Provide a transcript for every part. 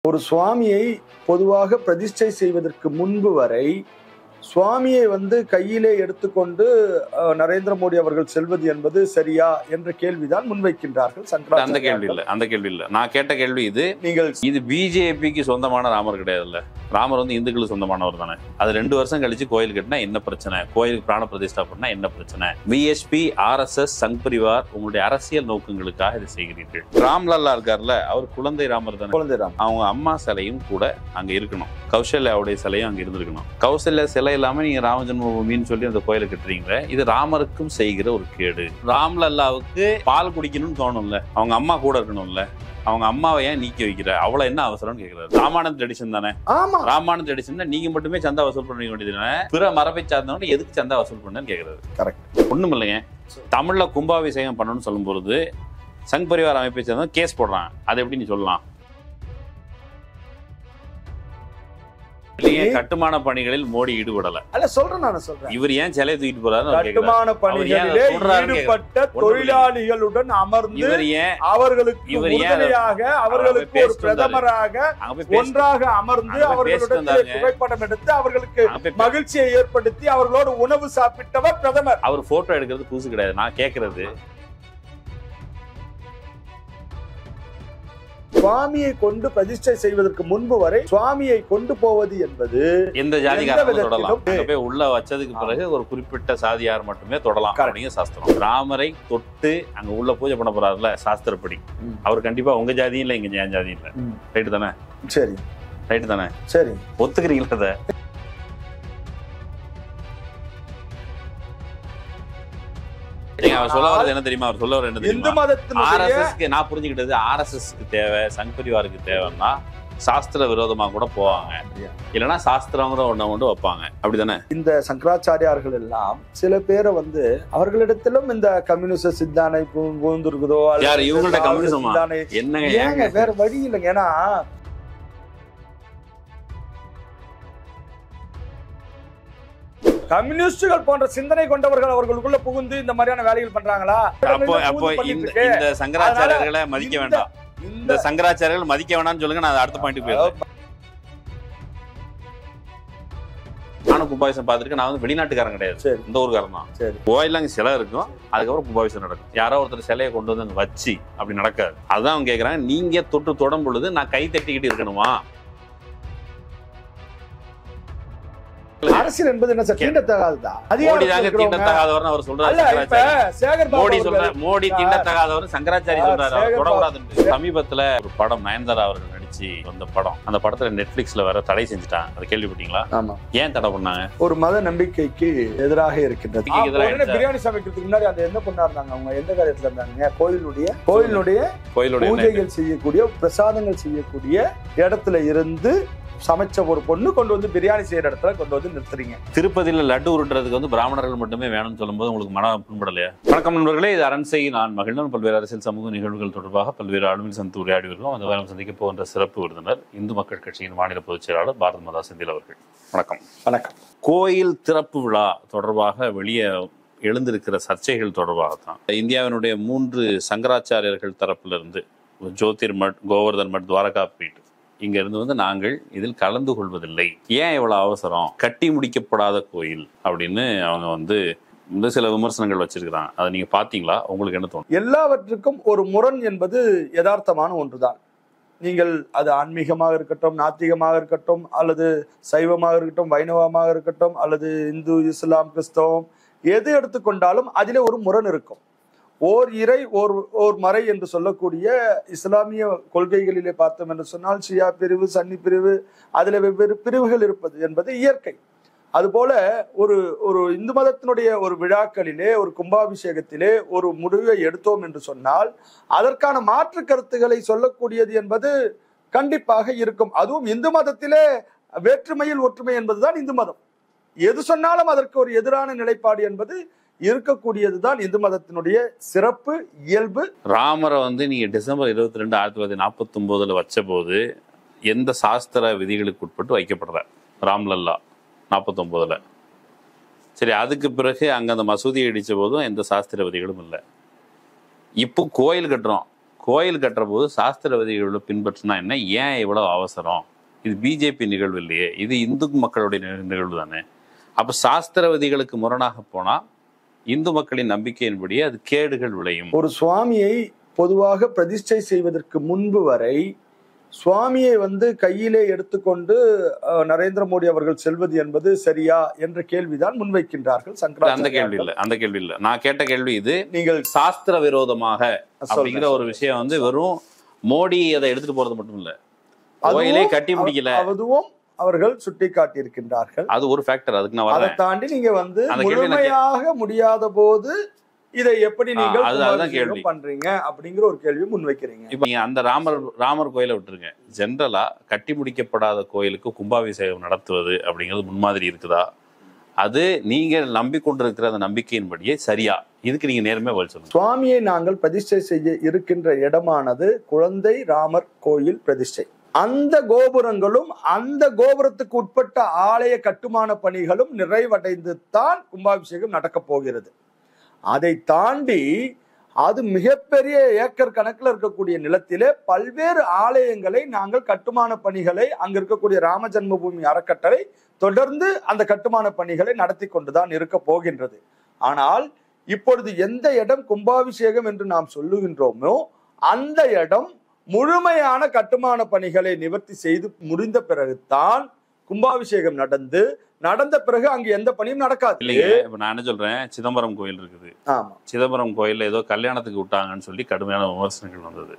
ஒரு சுவாமியை பொதுவாக பிரதிஷ்டை செய்வதற்கு முன்பு வரை சுவாமியை கையிலே எடுத்துக்கொண்டு நரேந்திர மோடி அவர்கள் செல்வது என்பது சரியா என்ற கேள்விதான் முன்வைக்கின்றார்கள். அந்த கேள்வி இல்ல நான் கேட்ட கேள்வி இது பிஜேபிக்கு சொந்தமான ராமர் கிடையாதுல்ல. ராமர் இந்துக்களுக்கு சொந்தமானவர் தானே. அது 2 வருஷம் கழிச்சு கோயில் கட்டினா என்ன பிரச்சனை, கோயிலுக்கு பிராண பிரதிஷ்டா பண்ணா என்ன பிரச்சனை? பிஎஸ்பி, RSS, சங் பரிவார் உங்களுடைய அரசியல் நோக்கங்களுக்காக இதை செய்கிறீர்கள். ராம்லல்லா இருக்காருல்ல, அவர் குழந்தை ராமர் தானே. குழந்தை ராம் அவங்க அம்மா சிலையும் கூட அங்க இருக்கணும், கௌசல்யாவுடைய சிலையும் அங்க இருந்திருக்கணும். கௌசல்யா சிலை இல்லாம நீங்க ராம ஜென்மபூமின்னு சொல்லி அந்த கோயிலை கட்டுறீங்க. இது ராமருக்கும் செய்கிற ஒரு கேடு. ராம்லல்லாவுக்கு பால் குடிக்கணும்னு தோணும்ல, அவங்க அம்மா கூட இருக்கணும்ல, அவங்க அம்மாவை ஏன் நீக்கி வைக்கிற, அவ்வளவு என்ன அவசரம்னு கேட்கிறாரு. ராமானந்த் ட்ரெடிஷன் தானே. ராமானந்த் ட்ரெடிஷன் நீங்க மட்டுமே சந்தா வசூல் பண்ண வேண்டியது, பிற மரபை சார்ந்தவங்க எதுக்கு சந்தா வசூல் பண்ணு கேட்கிறாரு. கரெக்ட். ஒண்ணும் இல்லைங்க, தமிழ்ல கும்பாபிஷேகம் பண்ணணும்னு சொல்லும் பொழுது சங் பரிவார் அமைப்பை சேர்ந்தவங்க கேஸ் போடுறான். அதை எப்படி நீ சொல்லலாம்? கட்டுமான பணிகளில் மோடி ஈடுபடல. இவர் ஏன் சிலை தூக்கிட்டு போறாரு? கட்டுமான பணிகளிலே ஈடுபட்ட தொழிலாளிகளுடன் அமர்ந்து அவர்களுக்கு அவர்களுக்கு ஒரு பிரதமராக ஒன்றாக அமர்ந்து அவர்களுடன் புகைப்படம் எடுத்து அவர்களுக்கு மகிழ்ச்சியை ஏற்படுத்தி அவர்களோடு உணவு சாப்பிட்டவர் பிரதமர். அவர் போட்டோ எடுக்கிறது புதுசு கிடையாது. நான் கேட்கறது, சுவாமியை கொண்டு பிரதிஷ்டை செய்வதற்கு முன்பு வரை சுவாமியை கொண்டு போவது என்பது எந்த ஜாதிகாரங்களும் தொடலாம். உள்ள வச்சதுக்கு பிறகு ஒரு குறிப்பிட்ட சாதியார் மட்டுமே தொடலாம் அப்படிங்கிற சாஸ்திரம். ராமரை தொட்டு அங்க உள்ள பூஜை பண்ண போறாருல சாஸ்திரப்படி, அவர் கண்டிப்பா உங்க ஜாதியும் இல்ல எங்க ஜாதியும் இல்ல. ரைட்டு தானே? சரி, ரைட்டு தானே? சரி, ஒத்துக்கிறீங்களா? அதை அவர் சொல்ல வரது என்ன தெரியுமா? அவர் சொல்ல வர என்ன தெரியுமா? RSSக்கு நான் புரிஞ்சுக்கிட்டது, RSSக்கு தேவை, சங் பரிவாருக்கு தேவைன்னா சாஸ்திர விரோதமா கூட போவாங்க, இல்லைன்னா சாஸ்திரங்கிற ஒண்ணு வைப்பாங்க. அப்படித்தானே? இந்த சங்கராச்சாரியார்கள் எல்லாம் சில பேரை அவர்களிடத்திலும் இந்த கம்யூனிஸ்ட் சித்தானை புகுந்திருக்குதோ, யார் இவங்கள்ட்ட கம்யூனிசமா என்னங்க? வேற வழி இல்லைங்க. ஏன்னா கம்யூனிஸ்டுகள் போன்ற சிந்தனை கொண்டவர்கள் அவர்களுக்குள்ள புகுந்து இந்த மாதிரியான வேலைகள் பண்றாங்களா? அப்போ இந்த சங்கராச்சாரியர்களை மதிக்க வேண்டாம், இந்த சங்கராச்சாரியர்கள் மதிக்க வேண்டாம்னு சொல்லுங்க. நான் அடுத்த பாயிண்ட் போயிடுறேன். நானும் கும்பாபிஷேகம் பார்த்துருக்கேன். நான் வெளிநாட்டுக்காரன் கிடையாது, இந்த ஊருக்காரன் தான். கோயில அங்கே சிலை இருக்கும், அதுக்கப்புறம் கும்பாபிஷேகம் நடக்கும். யாரோ ஒருத்தர் சிலையை கொண்டு வந்து அங்க வச்சு அப்படி நடக்காது. அதுதான் அவங்க கேட்கறாங்க, நீங்க தொட்டு தொடும் பொழுது நான் கை தட்டிக்கிட்டு இருக்கணுமா? அரசியல் என்பது என்ன சார்? தீண்டத்தகாததான். மோடி தாங்க தீண்டத்தகாதவர்னு அவர் சொல்றாரு. மோடி தீண்டத்தகாதவர் சங்கராச்சாரி சொல்றாரு, தொடக்கூடாதுன்னு. சமீபத்துல ஒரு படம் நயன்தாரா அவர்கள் நடிச்சு வந்த படம், அந்த படத்துல நெட்ஃபிளிக்ஸ்ல வேற தடை செஞ்சுட்டான். அது கேள்விப்பட்டீங்களா? ஆமா. ஏன் தடை பண்ணாங்க? ஒரு மத நம்பிக்கைக்கு எதிராக இருக்கின்றது. பிரியாணி சமைக்கிறதுக்கு முன்னாடி அந்த என்ன பண்ணாருந்தாங்க, அவங்க எந்த காரியத்துல இருந்தாங்க? கோயிலுடைய பூஜைகள் செய்யக்கூடிய, பிரசாதங்கள் செய்யக்கூடிய இடத்துல இருந்து சமைச்ச ஒரு பொண்ணு கொண்டு வந்து பிரியாணி செய்யற இடத்துல கொண்டு வந்து நிறுத்துறீங்க. திருப்பதியில லட்டு உருட்டுறதுக்கு பிராமணர்கள் மட்டுமே வேணும்னு சொல்லும்போது உங்களுக்கு மனம் புண்படலையா? வணக்கம் நண்பர்களே, இது அரண்சை. நான் மகிழ்ந்தன். பல்வேறு அரசியல் சமூக நிகழ்வுகள் தொடர்பாக பல்வேறு ஆளுமையில் சந்தித்து உரையாடி வருகிறோம். அந்த வாரம் சந்திக்க போகின்ற சிறப்பு விருந்தினர் இந்து மக்கள் கட்சியின் மாநில பொதுச் செயலாளர் பாரத் மாதா செந்தில் அவர்கள். வணக்கம். வணக்கம். கோயில் திறப்பு விழா தொடர்பாக வெளியே எழுந்திருக்கிற சர்ச்சைகள் தொடர்பாக தான் இந்தியாவினுடைய 3 சங்கராச்சாரியர்கள் தரப்பிலிருந்து ஜோதிர்மட், கோவர்தன் மட், துவாரகா பீட் இங்க இருந்து நாங்கள் இதில் கலந்து கொள்வதில்லை. ஏன் இவ்வளவு அவசரம்? கட்டி முடிக்கப்படாத கோயில் அப்படின்னு அவங்க சில விமர்சனங்கள் வச்சிருக்கிறாங்க. அதை நீங்க பாத்தீங்களா? உங்களுக்கு என்ன தோணும்? எல்லாவற்றுக்கும் ஒரு முரண் என்பது யதார்த்தமான ஒன்றுதான். நீங்கள் அது ஆன்மீகமாக இருக்கட்டும், நாத்திகமாக இருக்கட்டும், அல்லது சைவமாக இருக்கட்டும், வைணவமாக இருக்கட்டும், அல்லது இந்து, இஸ்லாம், கிறிஸ்தவம், எது எடுத்துக்கொண்டாலும் அதிலே ஒரு முரண் இருக்கும். ஓர் இறை ஓர் மறை என்று சொல்லக்கூடிய இஸ்லாமிய கொள்கைகளிலே பார்த்தோம் என்று சொன்னால் ஷியா பிரிவு, சன்னி பிரிவு, அதுல வெவ்வேறு பிரிவுகள் இருப்பது என்பது இயற்கை. அதுபோல ஒரு இந்து மதத்தினுடைய ஒரு விழாக்களிலே, ஒரு கும்பாபிஷேகத்திலே ஒரு முடிவை எடுத்தோம் என்று சொன்னால் அதற்கான மாற்று கருத்துக்களை சொல்லக்கூடியது என்பது கண்டிப்பாக இருக்கும். அதுவும் இந்து மதத்திலே வேற்றுமையில் ஒற்றுமை என்பதுதான் இந்து மதம். எது சொன்னாலும் அதற்கு ஒரு எதிரான நிலைப்பாடு என்பது இருக்கக்கூடியதுதான் இந்து மதத்தினுடைய சிறப்பு இயல்பு. ராமரை நீங்க டிசம்பர் 22, 1949 வச்ச போது எந்த சாஸ்திர விதிகளுக்கு உட்பட்டு வைக்கப்படுற ராம்லல்லா 49. சரி, அதுக்கு பிறகு அங்க அந்த மசூதியை இடிச்ச போதும் எந்த சாஸ்திர விதிகளும் இல்லை. இப்போ கோயில் கட்டுறோம், கோயில் கட்டுற போது சாஸ்திர விதிகளை பின்பற்றினா என்ன, ஏன் இவ்வளவு அவசரம்? இது பிஜேபி நிகழ்வு இல்லையே, இது இந்து மக்களுடைய நிகழ்வு தானே. அப்ப சாஸ்திர விதிகளுக்கு முரணாக போனா இந்து மக்களின் நம்பிக்கையின்படி அது கேடுகள் விளையும். ஒரு சுவாமியை பொதுவாக பிரதிஷ்டை செய்வதற்கு முன்பு வரை சுவாமியை கையிலே எடுத்துக்கொண்டு நரேந்திர மோடி அவர்கள் செல்வது என்பது சரியா என்ற கேள்விதான் முன்வைக்கின்றார்கள். அந்த கேள்வி இல்ல நான் கேட்ட கேள்வி இது. நீங்கள் சாஸ்திர விரோதமாக அப்படிங்கிற ஒரு விஷயம் வெறும் மோடி அதை எடுத்துட்டு போறது மட்டும் இல்ல, கோயிலே கட்டி முடிக்கல, அதுவும் அவர்கள் சுட்டி காட்டியிருக்கின்றார்கள். அது ஒரு ஃபேக்டர். அதுக்கு நான் அதை தாண்டி நீங்க முழுமையாக முடியாத போது இதை எப்படி நீங்கள் பண்றீங்க அப்படிங்கிற ஒரு கேள்வி முன்வைக்கிறீங்க. இப்ப நீங்க அந்த ராமர் கோயிலை விட்டுருங்க, ஜென்ரலா கட்டி முடிக்கப்படாத கோயிலுக்கு கும்பாபிஷேகம் நடத்துவது அப்படிங்கிறது முன்மாதிரி இருக்குதா? அது நீங்க நம்பிக்கொண்டிருக்கிற அந்த நம்பிக்கையின்படியே சரியா? இதுக்கு நீங்க நேர்மையா பதில் சொல்லுங்க. சுவாமியை நாங்கள் பிரதிஷ்டை செய்ய இருக்கின்ற இடமானது குழந்தை ராமர் கோயில் பிரதிஷ்டை. அந்த கோபுரங்களும் அந்த கோபுரத்துக்கு உட்பட்ட ஆலய கட்டுமான பணிகளும் நிறைவடைந்து தான் கும்பாபிஷேகம் நடக்க போகிறது. அதை தாண்டி அது மிகப்பெரிய ஏக்கர் கணக்கில் இருக்கக்கூடிய நிலத்திலே பல்வேறு ஆலயங்களை நாங்கள் கட்டுமான பணிகளை அங்க இருக்கக்கூடிய ராம ஜென்மபூமி அறக்கட்டளை தொடர்ந்து அந்த கட்டுமான பணிகளை நடத்தி கொண்டுதான் இருக்க போகின்றது. ஆனால் இப்பொழுது எந்த இடம் கும்பாபிஷேகம் என்று நாம் சொல்லுகின்றோமோ அந்த இடம் முழுமையான கட்டுமான பணிகளை நிவர்த்தி செய்து முடிந்த பிறகுதான் கும்பாபிஷேகம் நடந்த பிறகு அங்க எந்த பணியும் நடக்காது. இல்லைங்க, இப்ப நான் என்ன சொல்றேன், சிதம்பரம் கோயில் இருக்குது. ஆமா, சிதம்பரம் கோயில்ல ஏதோ கல்யாணத்துக்கு விட்டாங்கன்னு சொல்லி கடுமையான விமர்சனங்கள் வந்தது.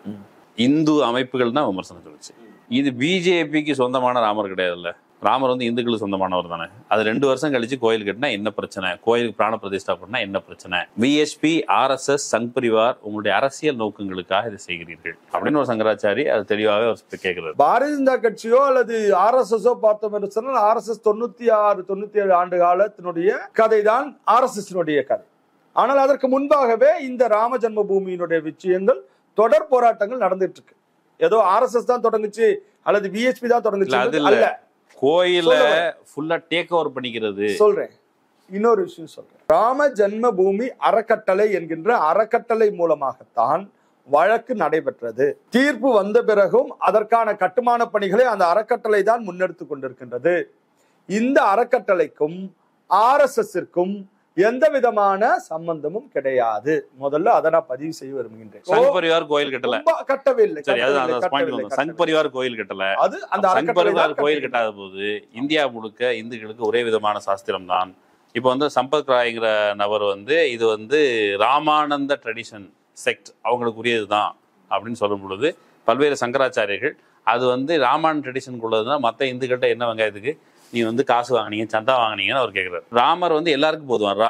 இந்து அமைப்புகள் தான் விமர்சனம் சொல்லுச்சு. இது பிஜேபிக்கு சொந்தமான ராமர் கிடையாதுல்ல, ராமர் இந்துக்களுக்கு சொந்தமானவர் தானே. அது 2 வருஷம் கழிச்சு கோயில் கட்டினா என்ன பிரச்சனை, கோயிலுக்கு பிராண பிரதிஷ்டா பண்ணா என்ன பிரச்சனை? பிஎஸ்பி, RSS, சங் பரிவார் உங்களுடைய அரசியல் நோக்கங்களுக்காக இதை செய்கிறீர்கள் அப்படின்னு ஒரு சங்கராச்சாரி அது தெளிவாகவே கேட்கிறார். பாரதிய ஜனதா கட்சியோ அல்லது RSSஓ பார்த்தோம் என்று சொன்னால் RSS 96-97 ஆண்டு காலத்தினுடைய கதை தான் RSS கதை. ஆனால் அதற்கு முன்பாகவே இந்த ராம ஜென்மபூமியினுடைய விஷயங்கள் தொடர் போராட்டங்கள் நடந்துட்டு இருக்கு. ஏதோ RSS தான் தொடங்குச்சு அல்லது பிஎஸ்பி தான் தொடங்குச்சு அல்ல, கோயில ஃபுல்லா டேக் ஓவர் பண்ணிக்கிறது. சொல்றேன், இன்னொரு விஷயம் சொல்றேன். ராம ஜென்மபூமி அறக்கட்டளை என்கின்ற அறக்கட்டளை மூலமாகத்தான் வழக்கு நடைபெற்றது. தீர்ப்பு வந்த பிறகும் அதற்கான கட்டுமான பணிகளை அந்த அறக்கட்டளை தான் முன்னெடுத்து கொண்டிருக்கின்றது. இந்த அறக்கட்டளைக்கும் RSSற்கும் எந்த விதமான சம்பந்தமும் கிடையாது. முதல்ல அதை நான் பதிவு செய்ய விரும்புகின்றேன். சங் பரிவார் கோயில் கட்டல, கட்டவே இல்லை. சங் பரிவார் கோயில் கட்டல, அது அந்த சங் பரிவார் கோயில் கட்டாத போது இந்தியா முழுக்க இந்துக்களுக்கு ஒரே விதமான சாஸ்திரம் தான். இப்போ சம்பத் ராய்ங்கிற நபர் இது ராமானந்த ட்ரெடிஷன் செக்ட் அவங்களுக்கு உரியதுதான் அப்படின்னு சொல்லும் பொழுது பல்வேறு சங்கராச்சாரியர்கள் அது ராமானந்த ட்ரெடிஷனுக்குள்ளதுதான், மற்ற இந்துக்கிட்ட என்ன வெங்காயத்துக்கு நீ காசு வாங்கினீங்க, சந்தா வாங்கினீங்கன்னு அவர் கேட்கிறாரு. ராமர் எல்லாருக்கும் போதுவார்,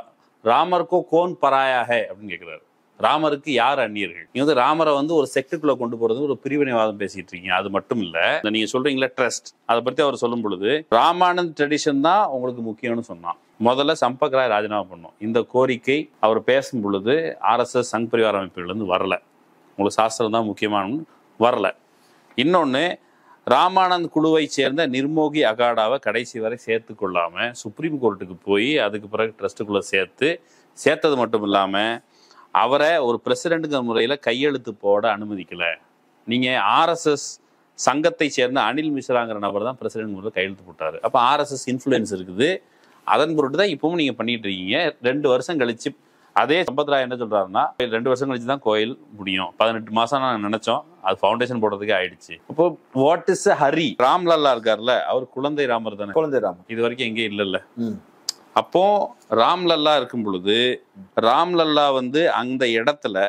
ராமருக்கோ கோன் பராயாக அப்படின்னு கேட்கிறாரு. ராமருக்கு யார் அந்நியர்கள்? நீங்க ராமரை ஒரு செக்டுக்குள்ள கொண்டு போறது ஒரு பிரிவினைவாதம் பேசிட்டு இருக்கீங்க. அது மட்டும் இல்ல, நீங்க சொல்றீங்களா ட்ரஸ்ட், அதை பத்தி அவர் சொல்லும் பொழுது ராமானந்த் ட்ரெடிஷன் தான் உங்களுக்கு முக்கியம்னு சொன்னான். முதல்ல சம்பத் ராய் ராஜினாமா பண்ணும். இந்த கோரிக்கை அவர் பேசும் பொழுது RSS சங் பரிவார அமைப்புகள் வரல, உங்களுக்கு சாஸ்திரம் தான் முக்கியமான வரல. இன்னொன்னு, ராமானந்த் குழுவை சேர்ந்த நிர்மோகி அகாடாவை கடைசி வரை சேர்த்து கொள்ளாம சுப்ரீம் கோர்ட்டுக்கு போய் அதுக்கு பிறகு ட்ரஸ்ட்டுக்குள்ள சேர்த்தது மட்டும் இல்லாம அவரை ஒரு பிரசிடென்ட்ங்கிற முறையில கையெழுத்து போட அனுமதிக்கல. நீங்க RSS சங்கத்தை சேர்ந்த அனில் மிஸ்ராங்கிற நபர் தான் பிரசிடென்ட் முறையில் கையெழுத்து போட்டாரு. அப்ப RSS இன்ஃப்ளூயன்ஸ் இருக்குது. அதன் பொருட்டு தான் இப்பவும் நீங்க பண்ணிட்டு இருக்கீங்க. 2 வருஷம் கழிச்சு அதே சம்பத் ராய் என்ன சொல்றாருன்னா, 2 வருஷம் கழிச்சு தான் கோயில் முடியும், 18 மாசம் நான் நினைச்சோம், அது ஃபவுண்டேஷன் போடுறதுக்கே ஆயிடுச்சு. இப்போ வாட் இஸ் ஹரி? ராம்லல்லா இருக்காருல்ல, அவர் குழந்தை ராமர் தானே, குழந்தை ராமர் இது வரைக்கும் எங்கேயும் இல்லைல்ல. அப்போ ராம்லல்லா இருக்கும் பொழுது ராம்லல்லா அந்த இடத்துல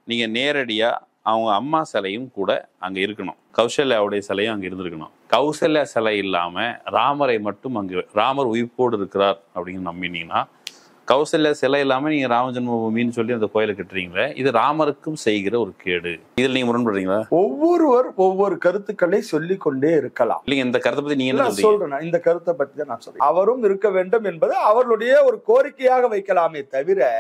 நீங்க நேரடியா அவங்க அம்மா சிலையும் கூட அங்க இருக்கணும், கௌசல்யாவுடைய சிலையும் அங்க இருந்திருக்கணும். கௌசல்யா சிலை இல்லாம ராமரை மட்டும் அங்கு ராமர் உயிர்ப்போடு இருக்கிறார் அப்படின்னு நம்பினீங்கன்னா, கௌசல்யா சிலை இல்லாம நீங்க ராம ஜென்மபூமின்னு சொல்லி அந்த கோயிலை கட்டுறீங்களே, இது ராமருக்கும் செய்கிற ஒரு கேடு. இதுல நீங்க முரண்படுறீங்களா? ஒவ்வொருவர் ஒவ்வொரு கருத்துக்களை சொல்லிக் கொண்டே இருக்கலாம். இல்லைங்க, இந்த கருத்தை பத்தி நீங்க என்ன சொல்றேன்? இந்த கருத்தை பத்தி தான் நான் சொல்றேன். அவரும் இருக்க வேண்டும் என்பது அவர்களுடைய ஒரு கோரிக்கையாக வைக்கலாமே தவிர,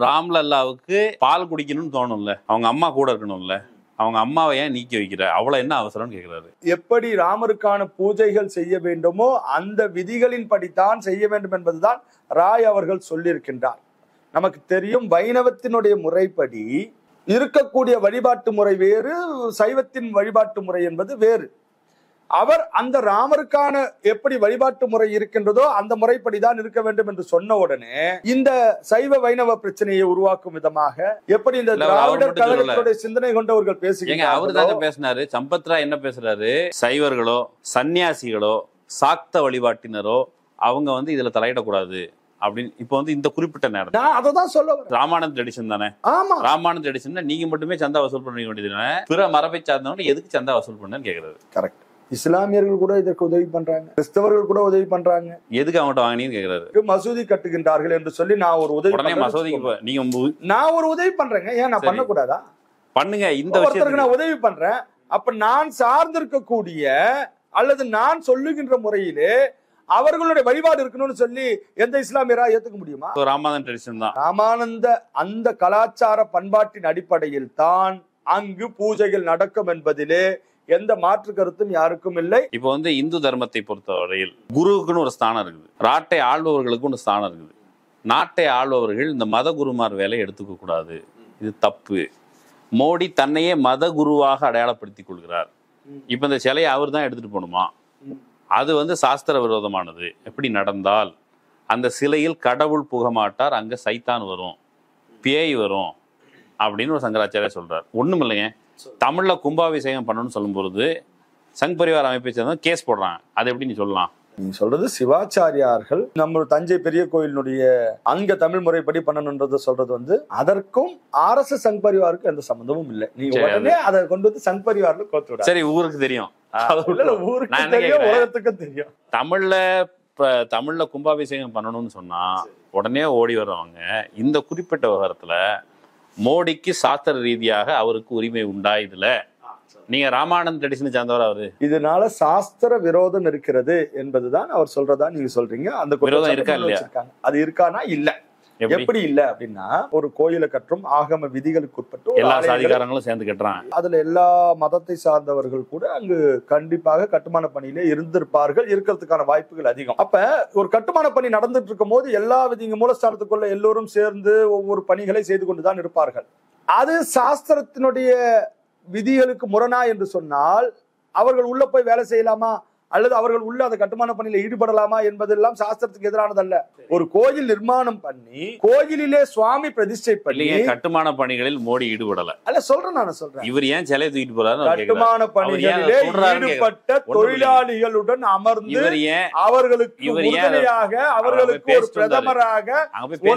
ராம்லல்லாவுக்கு பால் குடிக்கணும்னு தோணும்ல, அவங்க அம்மா கூட இருக்கணும்ல, அவங்க அம்மாவை ஏன் நீக்கி வைக்கிற, அவ்வளவு என்ன அவசரம்னு கேட்கிறாரு. எப்படி ராமருக்கான பூஜைகள் செய்ய வேண்டுமோ அந்த விதிகளின் படித்தான் செய்ய வேண்டும் என்பதுதான் ராய் அவர்கள் சொல்லியிருக்கின்றார். நமக்கு தெரியும், வைணவத்தினுடைய முறைப்படி இருக்கக்கூடிய வழிபாட்டு முறை வேறு, சைவத்தின் வழிபாட்டு முறை என்பது வேறு. அவர் அந்த ராமருக்கான எப்படி வழிபாட்டு முறை இருக்கின்றதோ அந்த முறைப்படிதான் இருக்க வேண்டும் என்று சொன்ன உடனே இந்த சைவ வைணவ பிரச்சனையை உருவாக்கும் விதமாக எப்படி இந்த திராவிடர் கழகத்துடைய சிந்தனை கொண்டவர்கள் பேசுகிறாங்க. அவரு தாங்க பேசினாரு. சம்பத்ரா என்ன பேசுறாரு, சைவர்களோ சன்னியாசிகளோ சாக்த வழிபாட்டினரோ அவங்க வந்து இதுல தலையிடக்கூடாது அப்படின்னு. இப்ப வந்து இந்த குறிப்பிட்ட நேரம் நான் அதை தான் சொல்ல வரேன். ராமானந்த் ட்ரெடிஷன் தானே. ஆமா, ராமானந்த் ட்ரெடிஷன் நீங்க மட்டுமே சந்தா வசூல் பண்ண வேண்டியது தானே. பிற மரபை சார்ந்தவங்க எதுக்கு சந்தா வசூல் பண்ணு கேக்குறது. கரெக்ட். இஸ்லாமியர்கள் கூட இதற்கு உதவி பண்றாங்க, கிறிஸ்தவர்கள் கூட உதவி பண்றாங்க. எதுக்கு அவங்கள்ட்ட வாங்கினீங்கன்னு கேக்குறாரு. மசூதி கட்டுகின்றார்கள் என்று சொல்லி நான் ஒரு உதவி உடனே மசூதிக்கு நீங்க நான் ஒரு உதவி பண்றேங்க, ஏன் நான் பண்ணக்கூடாதா? பண்ணுங்க. இந்த ஒருத்தருக்கு நான் உதவி பண்றேன், அப்ப நான் சார்ந்திருக்கக்கூடிய அல்லது நான் சொல்லுகின்ற முறையிலே அவர்களுடைய வழிபாடு இருக்கணும்னு சொல்லி எந்த இஸ்லாமியரா ஏத்துக்க முடியுமா? ராமானந்த ட்ரெடிஷன் தான். ராமானந்த அந்த கலாச்சார பண்பாட்டின் அடிப்படையில் தான் அங்கு பூஜைகள் நடக்கும் என்பதிலே எந்த மாற்று கருத்தும் யாருக்கும் இல்லை. இப்ப வந்து இந்து தர்மத்தை பொறுத்தவரையில் குருவுக்குன்னு ஒரு ஸ்தானம் இருக்குது, நாட்டை ஆள்பவர்களுக்கு ஒரு ஸ்தானம் இருக்குது. நாட்டை ஆள்பவர்கள் இந்த மத குருமார் வேலையை எடுத்துக்க கூடாது, இது தப்பு. மோடி தன்னையே மத குருவாக அடையாளப்படுத்திக் கொள்கிறார். இப்ப இந்த சிலையை அவர் தான் எடுத்துட்டு போகணுமா? அது வந்து சாஸ்திர விரோதமானது. எப்படி நடந்தால் அந்த சிலையில் கடவுள் புக மாட்டார், அங்க சைத்தான் வரும், பேய் வரும் அப்படின்னு ஒரு சங்கராச்சாரியா சொல்றார். ஒண்ணும் இல்லைங்க, தமிழ்ல கும்பாபிஷேகம் பண்ணணும்னு சொல்லும் பொழுது சங் பரிவார் அமைப்பை சேர்ந்தவங்க கேஸ் போடுறாங்க. அது எப்படி நீ சொல்லலாம்? நீங்க சொல்றது சிவாச்சாரியார்கள் நம்ம தஞ்சை பெரிய கோயிலினுடைய அங்க தமிழ் முறைப்படி பண்ணணும்ன்றத சொல்றது வந்து அதற்கும் RSS சங் பரிவாருக்கும் எந்த சம்பந்தமும் இல்லை. நீங்க உடனே அதை கொண்டு வந்து சங் பரிவார்ல கோத்து விட. சரி, ஊருக்கு தெரியும், ஊருக்கு தெரியும், உலகத்துக்கும் தெரியும். தமிழ்ல கும்பாபிஷேகம் பண்ணணும்னு சொன்னா உடனே ஓடி வர்றவங்க இந்த குறிப்பிட்ட விவகாரத்துல மோடிக்கு சாஸ்திர ரீதியாக அவருக்கு உரிமை உண்டா? இதுல நீங்க ராமானந்த் ட்ரெடிஷனை சார்ந்தவர் அவரு. இதனால சாஸ்திர விரோதம் இருக்கிறது என்பதுதான் அவர் சொல்றதா நீங்க சொல்றீங்க. அந்த விரோதம் இருக்கா இல்லையா? அது இருக்கானா? இல்ல. எப்படி இல்ல அப்படின்னா, ஒரு கோயிலை கற்றும் ஆகம விதிகளுக்கு உட்பட்டு எல்லா சாதிகாரங்களும் சேர்ந்து கட்டுறாங்க. அதுல எல்லா மதத்தை சார்ந்தவர்கள் கூட அங்கு கண்டிப்பாக கட்டுமான பணியிலே இருந்திருப்பார்கள், இருக்கிறதுக்கான வாய்ப்புகள் அதிகம். அப்ப ஒரு கட்டுமான பணி நடந்துட்டு இருக்கும் போது எல்லா விதிங்க மூலஸ்தானத்துக்குள்ள எல்லோரும் சேர்ந்து ஒவ்வொரு பணிகளை செய்து கொண்டுதான் இருப்பார்கள். அது சாஸ்திரத்தினுடைய விதிகளுக்கு முரணா என்று சொன்னால் அவர்கள் உள்ள போய் வேலை செய்யலாமா அல்லது அவர்கள் உள்ள அந்த கட்டுமான பணியில ஈடுபடலாமா என்பதெல்லாம் சாஸ்திரத்துக்கு எதிரானதல்ல. ஒரு கோயில் நிர்மாணம் பண்ணி கோயிலிலே சுவாமி பிரதிஷ்டை பண்ணி கட்டுமான பணிகளில் மோடி ஈடுபடல. அல்ல சொல்றேன், நான் சொல்றேன். இவர் ஏன் சிலையை தூக்கிட்டு போறாரு? கட்டுமான பணிகளிலே ஈடுபட்ட தொழிலாளிகளுடன் அமர்ந்து அவர்களுக்கு உறுதுணையாக அவர்களுக்கு ஒரு பிரதமராக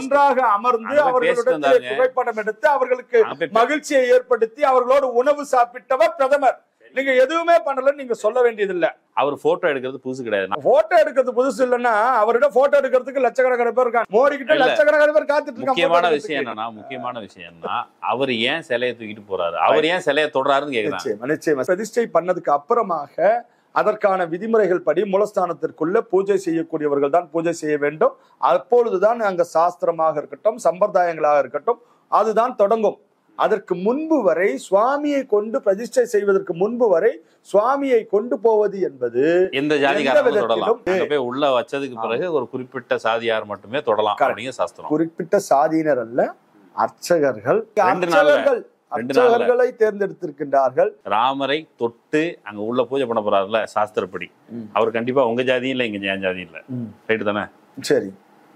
ஒன்றாக அமர்ந்து அவர்களுடன் புகைப்படம் எடுத்து அவர்களுக்கு மகிழ்ச்சியை ஏற்படுத்தி அவர்களோடு உணவு சாப்பிட்டவர் பிரதமர். நீங்க எதுவுமே பண்ணலன்னு நீங்க சொல்ல வேண்டியது இல்ல. அவர் போட்டோ எடுக்கிறது புதுசு கிடையாது. போட்டோ எடுக்கிறது புதுசு இல்லன்னா அவரிடம் போட்டோ எடுக்கிறதுக்கு லட்சக்கணக்கான பேர் இருக்காங்க. மோடி கிட்ட லட்சக்கணக்கான பேர் காத்துட்டு இருக்காங்க. முக்கியமான விஷயம் என்னன்னா அவர் ஏன் சிலையை தூக்கிட்டு போறாரு, அவர் ஏன் சிலையை தொடராருன்னு கேக்குறாங்க. நிச்சயமா பிரதிஷ்டை பண்ணதுக்கு அப்புறமாக அதற்கான விதிமுறைகள் படி மூலஸ்தானத்திற்குள்ள பூஜை செய்யக்கூடியவர்கள் தான் பூஜை செய்ய வேண்டும். அப்பொழுதுதான் அங்க சாஸ்திரமாக இருக்கட்டும் சம்பிரதாயங்களாக இருக்கட்டும் அதுதான் தொடங்கும். அதற்கு முன்பு வரை சுவாமியை கொண்டு பிரதிஷ்டை செய்வதற்கு முன்பு வரை சுவாமியை கொண்டு போவது என்பது எந்த ஜாதிகாரங்களும் உள்ள வச்சதுக்கு பிறகு ஒரு குறிப்பிட்ட சாதியார் மட்டுமே தொடலாம். குறிப்பிட்ட சாதியினர் அல்ல, அர்ச்சகர்கள் அர்ச்சகர்களை தேர்ந்தெடுத்திருக்கின்றார்கள். ராமரை தொட்டு அங்க உள்ள பூஜை பண்ண போறாருல சாஸ்திரப்படி, அவர் கண்டிப்பா உங்க ஜாதியும் இல்ல இங்க என் ஜாதியும் இல்ல. ரைட்டு தானே? சரி,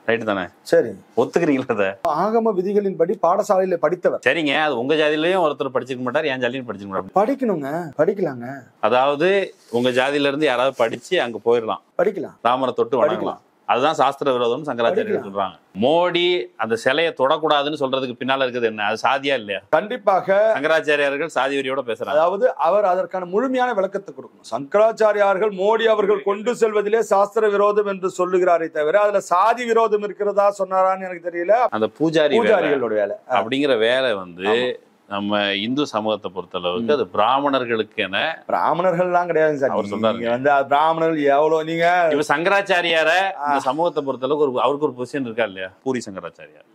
ரைட்டு தானே? சரி, ஒத்துக்கிறீங்களா? ஆகம விதிகளின் படி பாடசாலையில படித்தவர். சரிங்க, அது உங்க ஜாதியிலயும் ஒருத்தர் படிச்சுக்க மாட்டார், என் ஜாதியிலும் படிச்சுக்க மாட்டார். படிக்கணுங்க, படிக்கலாங்க. அதாவது உங்க ஜாதியில இருந்து யாராவது படிச்சு அங்க போயிடலாம், படிக்கலாம், ராமரை தொட்டு வணங்கலாம். அதுதான் சாஸ்திர விரோதம் சங்கராச்சாரியர் சொல்றாங்க. மோடி அந்த சிலையை தொடக்கூடாதுன்னு சொல்றதுக்கு பின்னால இருக்குது என்ன? அது சாதியா இல்லையா? கண்டிப்பாக சங்கராச்சாரியார்கள் சாதி வரியோட பேசுறாங்க. அதாவது அவர் அதற்கான முழுமையான விளக்கத்தை கொடுக்கணும். சங்கராச்சாரியார்கள் மோடி அவர்கள் கொண்டு செல்வதிலே சாஸ்திர விரோதம் என்று சொல்லுகிறாரே தவிர அதுல சாதி விரோதம் இருக்கிறதா சொன்னாரான்னு எனக்கு தெரியல. அந்த பூஜாரிகளோட வேலை அப்படிங்கிற வேலை வந்து நம்ம இந்து சமூகத்தை பொறுத்த அளவுக்கு அது பிராமணர்களுக்கு என பிராமணர்கள்லாம் கிடையாது சார். அவர் சொல்றாரு வந்து பிராமணர்கள் எவ்வளவு நீங்க இப்ப சங்கராச்சாரியார இந்த சமூகத்தை பொறுத்த அளவுக்கு அவருக்கு ஒரு பொசிஷன் இருக்கா இல்லையா? பூரி சங்கராச்சாரியார்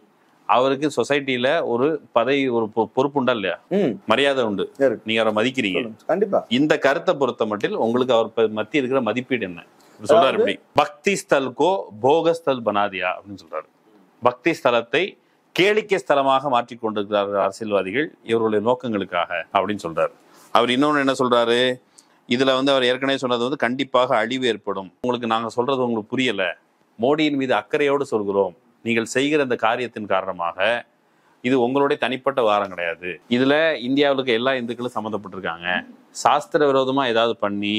அவருக்கு சொசைட்டில ஒரு பதவி ஒரு பொறுப்பு உண்டா இல்லையா? மரியாதை உண்டு, நீங்க அவரை மதிக்கிறீங்க. கண்டிப்பா இந்த கருத்தை பொறுத்த மட்டில் உங்களுக்கு அவர் மத்திய இருக்கிற மதிப்பீடு என்ன சொல்றாரு? இப்படி பக்தி ஸ்தல்கோ போகஸ்தல் பனாதியா அப்படின்னு சொல்றாரு. பக்தி ஸ்தலத்தை கேளிக்கை ஸ்தலமாக மாற்றிக் கொண்டிருக்கிறார்கள் அரசியல்வாதிகள் இவர்களுடைய நோக்கங்களுக்காக அப்படின்னு சொல்றாரு. அவர் இன்னொன்று என்ன சொல்றாரு, இதுல அவர் ஏற்கனவே சொன்னது கண்டிப்பாக அழிவு ஏற்படும், உங்களுக்கு நாங்க சொல்றது உங்களுக்கு புரியல, மோடியின் மீது அக்கறையோடு சொல்கிறோம், நீங்கள் செய்கிற இந்த காரியத்தின் காரணமாக இது உங்களுடைய தனிப்பட்ட வாரம் கிடையாது, இதுல இந்தியாவுக்கு எல்லா இந்துக்களும் சம்மந்தப்பட்டிருக்காங்க, சாஸ்திர விரோதமா ஏதாவது பண்ணி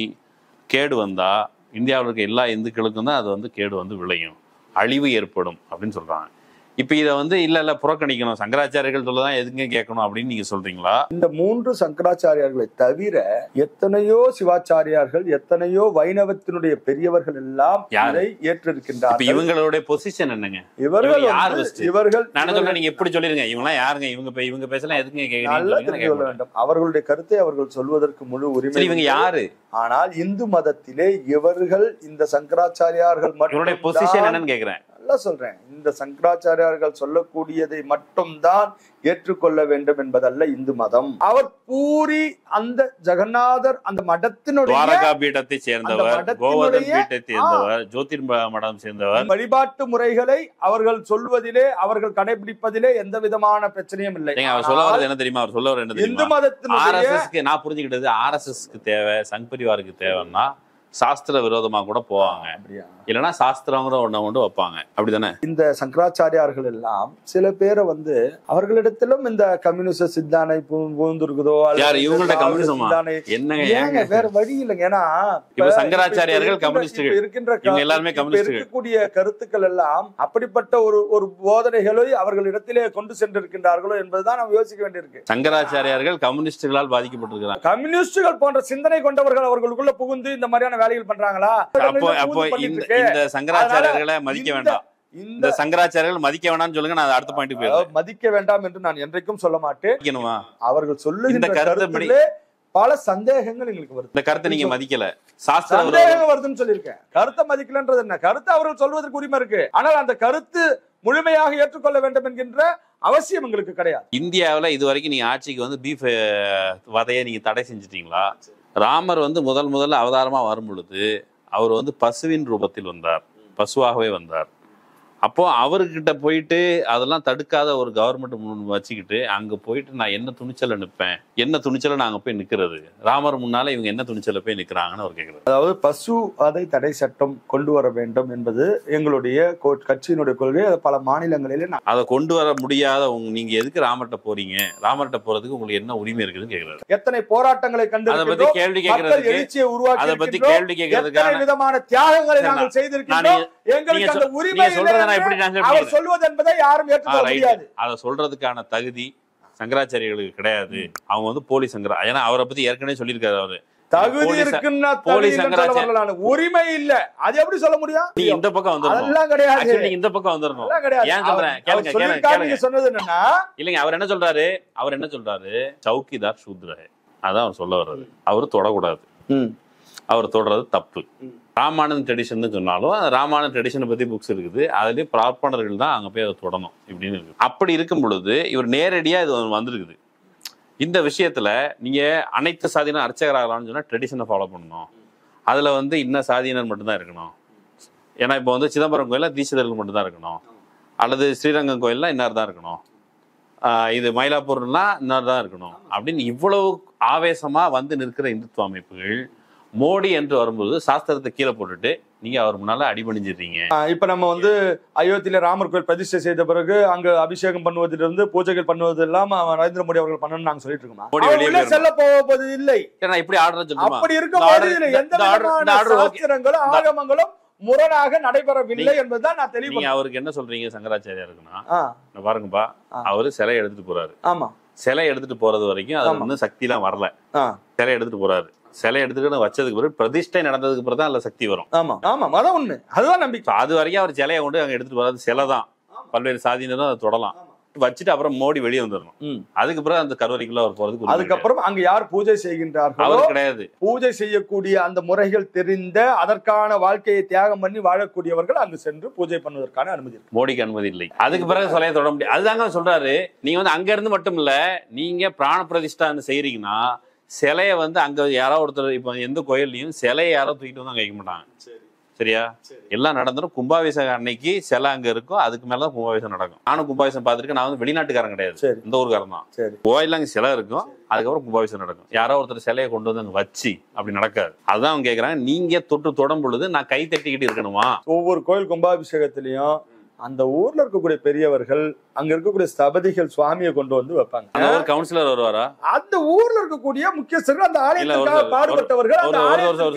கேடு வந்தா இந்தியாவில் இருக்க எல்லா இந்துக்களுக்கும் தான் அது கேடு விளையும், அழிவு ஏற்படும் அப்படின்னு சொல்றாங்க. இப்ப இதை இல்ல புறக்கணிக்கணும், சங்கராச்சாரியர்கள் சொல்லதான் எதுங்க கேட்கணும் அப்படின்னு நீங்க சொல்றீங்களா? இந்த 3 சங்கராச்சாரியார்களை தவிர எத்தனையோ சிவாச்சாரியார்கள், எத்தனையோ வைணவத்தினுடைய பெரியவர்கள் எல்லாம் இதை ஏற்றிருக்கின்றார்கள். இவங்களுடைய பொசிஷன் என்னங்க? இவர்கள் நான் சொல்றேன், நீங்க எப்படி சொல்லிருங்க, இவங்க யாருங்க, இவங்க பேசலாம் எதுங்க கேட்க? அவர்களுடைய கருத்தை அவர்கள் சொல்வதற்கு முழு உரிமை. இவங்க யாரு? ஆனால் இந்து மதத்திலே இவர்கள் இந்த சங்கராச்சாரியார்கள் மட்டும் பொசிஷன் என்னன்னு கேக்குறேன். சொல்றேன், இந்த சங்கராச்சாரியார்கள் சொல்லக்கூடியதை மட்டும்தான் ஏற்றுக்கொள்ள வேண்டும் என்பதல்ல இந்து மதம். அவர் பூரி அந்த ஜெகநாதர் அந்த மடத்தினுடைய துவாரகா பீடத்தை சேர்ந்தவர், கோவர்தன் பீடத்தை சேர்ந்தவர், ஜோதிர் மடம் சேர்ந்தவர். வழிபாட்டு முறைகளை அவர்கள் சொல்வதிலே, அவர்கள் கடைபிடிப்பதிலே எந்த விதமான பிரச்சனையும் இல்லை. அவர் சொல்ல வரது என்ன தெரியுமா? அவர் சொல்ல வர என்ன தெரியுமா? இந்து மதத்தினுடைய நான் புரிஞ்சுக்கிட்டது, ஆர்எஸ்எஸ்க்கு தேவை, சங் பரிவாருக்கு தேவைன்னா சாஸ்திர விரோதமா கூட போவாங்க, இல்லைன்னா சாஸ்திரங்கிற ஒண்ணு வைப்பாங்க, அப்படிதானே? இந்த சங்கராச்சாரியார்கள் எல்லாம் சில பேரை அவர்களிடத்திலும் இந்த கம்யூனிஸ்ட் சித்தானை பூந்துருக்குதோ, இவங்கள்ட்ட கம்யூனிசமா என்னங்க? வேற வழி இல்லைங்க. ஏன்னா இப்ப சங்கராச்சாரியார்கள் கம்யூனிஸ்டுகள் இருக்கின்ற எல்லாருமே கம்யூனிஸ்டுகள் இருக்கக்கூடிய கருத்துக்கள் எல்லாம் அப்படிப்பட்ட ஒரு போதனைகளை அவர்களிடத்திலே கொண்டு சென்றிருக்கின்றார்களோ என்பதுதான் நாம் யோசிக்க வேண்டியிருக்கு. சங்கராச்சாரியார்கள் கம்யூனிஸ்டுகளால் பாதிக்கப்பட்டிருக்கிறார். கம்யூனிஸ்டுகள் போன்ற சிந்தனை கொண்டவர்கள் அவர்களுக்குள்ள புகுந்து இந்த மாதிரியான வேலைகள் பண்றாங்களா? அப்போ இந்த சங்கராச்சாரியர்களை மதிக்க வேண்டாம், இந்த சங்கராச்சாரியர்கள் மதிக்க வேண்டாம்னு சொல்லுங்க. நான் அடுத்த பாயிண்ட் போயிடுறேன். மதிக்க வேண்டாம் என்று நான் என்றைக்கும் சொல்ல மாட்டேன். அவர்கள் சொல்லுகின்ற கருத்து பல சந்தேகங்கள் எங்களுக்கு வருது. இந்த கருத்தை நீங்க மதிக்கல, சாஸ்திர சந்தேகம் வருதுன்னு சொல்லியிருக்கேன். கருத்தை மதிக்கலன்றது என்ன? கருத்து அவர்கள் சொல்வதற்கு உரிமை இருக்கு, ஆனால் அந்த கருத்து முழுமையாக ஏற்றுக்கொள்ள வேண்டும் என்கின்ற அவசியம் எங்களுக்கு கிடையாது. இந்தியாவில் இதுவரைக்கும் நீங்க ஆட்சிக்கு பீஃப் வதையை நீங்க தடை செஞ்சிட்டீங்களா? ராமர் முதல்ல அவதாரமா வரும் பொழுது அவர் பசுவின் ரூபத்தில் வந்தார், பசுவாகவே வந்தார். அப்போ அவர்கிட்ட போயிட்டு அதெல்லாம் தடுக்காத ஒரு கவர்மெண்ட் வச்சுக்கிட்டு அங்க போயிட்டு நான் என்ன துணிச்சல நிற்பேன், என்ன துணிச்சல நாங்க போய் நிக்கிறது, ராமர் முன்னால இவங்க என்ன துணிச்சல போய் நிக்கிறாங்கன்னு அவர் கேட்கிறார். அதாவது பசு அதை தடை சட்டம் கொண்டு வர வேண்டும் என்பது எங்களுடைய கட்சியினுடைய கொள்கை. பல மாநிலங்களிலே அதை கொண்டு வர முடியாத நீங்க எதுக்கு ராமர்கிட்ட போறீங்க, ராமர்கிட்ட போறதுக்கு உங்களுக்கு என்ன உரிமை இருக்குதுன்னு கேட்கிறாரு. எத்தனை போராட்டங்களை கண்டு அதை பத்தி கேள்வி கேட்கறதுக்கு, எழுச்சியை உருவாக்கி அதை பத்தி கேள்வி கேட்கறதுக்கான விதமான தியாகங்களை நாங்கள் செய்திருக்கிறோம். எங்களுக்கு அந்த உரிமை அவர் சொல்வது என்பதை யாரும் ஏற்றுக்கொள்ள முடியாது. அதை சொல்றதுக்கான தகுதி சங்கராச்சாரியர்களுக்கு கிடையாது. அவங்க போலி சங்கரா, ஏன்னா அவரை பத்தி ஏற்கனவே சொல்லியிருக்காரு. அவரு தகுதி இருக்குன்னா போலி சங்கராச்சாரிய உரிமை இல்ல, அது எப்படி சொல்ல முடியும்? நீ இந்த பக்கம் வந்துடணும், கிடையாது. நீங்க இந்த பக்கம் வந்துடணும். ஏன் சொல்றேன் கேளுங்க. சொன்னது என்னன்னா, இல்லைங்க, அவர் என்ன சொல்றாரு, சௌக்கிதார் சூத்ரஹே, அதான் அவர் சொல்ல வர்றது. அவரு தொடக்கூடாது, அவர் தொடறது தப்பு. ராமானந்த் ட்ரெடிஷன் சொன்னாலும் ராமானந்த் ட்ரெடிஷனை பத்தி புக்ஸ் இருக்குது, அதுலயும் பிரார்ப்பணர்கள் தான் அங்க போய் அதை தொடணும் இப்படின்னு இருக்கு. அப்படி இருக்கும் பொழுது இவர் நேரடியா இது வந்திருக்குது. இந்த விஷயத்துல நீங்க அனைத்து சாதியினர் அர்ச்சகராகலாம்னு சொன்னா ட்ரெடிஷனை ஃபாலோ பண்ணணும். அதுல இன்ன சாதியினர் மட்டும்தான் இருக்கணும். ஏன்னா இப்போ சிதம்பரம் கோயில தீட்சிதர்கள் மட்டும்தான் இருக்கணும், அல்லது ஸ்ரீரங்கம் கோயில்னா இன்னார் தான் இருக்கணும், இது மயிலாப்பூர்னா இன்னார் தான் இருக்கணும் அப்படின்னு இவ்வளவு ஆவேசமா நிற்கிற இந்துத்துவ அமைப்புகள் மோடி என்று வரும்போது சாஸ்திரத்தை கீழே போட்டுட்டு நீங்க அவர் முன்னால அடிபணிஞ்சிடுறீங்க. இப்ப நம்ம அயோத்தியில ராமர் கோயில் பிரதிஷ்டை செய்த பிறகு அங்க அபிஷேகம் பண்ணுவதிலிருந்து பூஜைகள் பண்ணுவது எல்லாம் நரேந்திர மோடி அவர்கள் பண்ணணும்னு நாங்க சொல்லிட்டு இருக்கோம். செல்ல போவது இல்லை. இப்படி ஆர்டர் அப்படி இருக்கும்போது எந்த சாஸ்திரங்களும் ஆகமங்களும் முரணாக நடைபெறவில்லை என்பதுதான் நான் தெளிவு. நீங்க அவருக்கு என்ன சொல்றீங்க சங்கராச்சாரியா இருக்குன்னா, பாருங்கப்பா, அவரு சிலை எடுத்துட்டு போறாரு. ஆமா, சிலை எடுத்துட்டு போறது வரைக்கும் அது சக்தி எல்லாம் வரல. சிலை எடுத்துட்டு போறாரு, சிலை எடுத்துட்டு வச்சதுக்கு பிறகு பிரதிஷ்டை நடந்ததுக்கு பிறகு தான் அதுல சக்தி வரும். ஆமா ஆமா, அதான் உண்மை, அதுதான் நம்பிக்கை. அது வரைக்கும் அவர் சிலையை கொண்டு அங்க எடுத்துட்டு போறாரு, சிலை தான், பல்வேறு சாதியினரும் அதை தொடலாம், வச்சுட்டு அப்புறம் மோடி வெளியே வந்துடணும். அதுக்கு பிறகு அந்த கருவறைக்குள்ள அவர் போறதுக்கு, அதுக்கப்புறம் அங்க யார் பூஜை செய்கின்றார்கள் அவர் கிடையாது. பூஜை செய்யக்கூடிய அந்த முறைகள் தெரிந்த அதற்கான வாழ்க்கையை தியாகம் பண்ணி வாழக்கூடியவர்கள் அங்கு சென்று பூஜை பண்ணுவதற்கான அனுமதி இருக்கு. மோடிக்கு அனுமதி இல்லை. அதுக்கு பிறகு சிலையை தொட முடியாது. அதுதாங்க சொல்றாரு. நீங்க அங்க இருந்து மட்டும் இல்ல, நீங்க பிராண பிரதிஷ்டா செய்யறீங்கன்னா சிலையை அங்க யாரோ ஒருத்தர், இப்ப எந்த கோயில்லையும் சிலையை யாரோ தூக்கிட்டு அங்க வைக்க மாட்டாங்க. சரியா? எல்லாம் நடந்துடும். கும்பாபிஷேகம் அன்னைக்கு சிலை அங்க இருக்கும், அதுக்கு மேலதான் கும்பாபிஷேகம் நடக்கும். நானும் கும்பாபிஷேகம் பார்த்துருக்கேன். நான் வந்து வெளிநாட்டுக்காரன் கிடையாது, இந்த ஊருக்காரன் தான். கோயில அங்க சிலை இருக்கும், அதுக்கப்புறம் கும்பாபிஷேகம் நடக்கும். யாரோ ஒருத்தர் சிலையை கொண்டு வந்து அங்க வச்சு அப்படி நடக்காது. அதுதான் அவங்க கேட்கறாங்க, நீங்க தொட்டு தொடும் பொழுது நான் கை தட்டிக்கிட்டு இருக்கணுமா? ஒவ்வொரு கோயில் கும்பாபிஷேகத்திலையும் அந்த ஊர்ல இருக்கக்கூடிய பெரியவர்கள், அங்க இருக்கக்கூடிய ஸ்தபதிகள் சுவாமியை கொண்டு வந்து வைப்பாங்க. ஒரு கவுன்சிலர் வருவாரா? அந்த ஊர்ல இருக்கக்கூடிய முக்கியஸ்தர்கள், அந்த ஆலயத்துக்காக பாடுபட்டவர்கள்,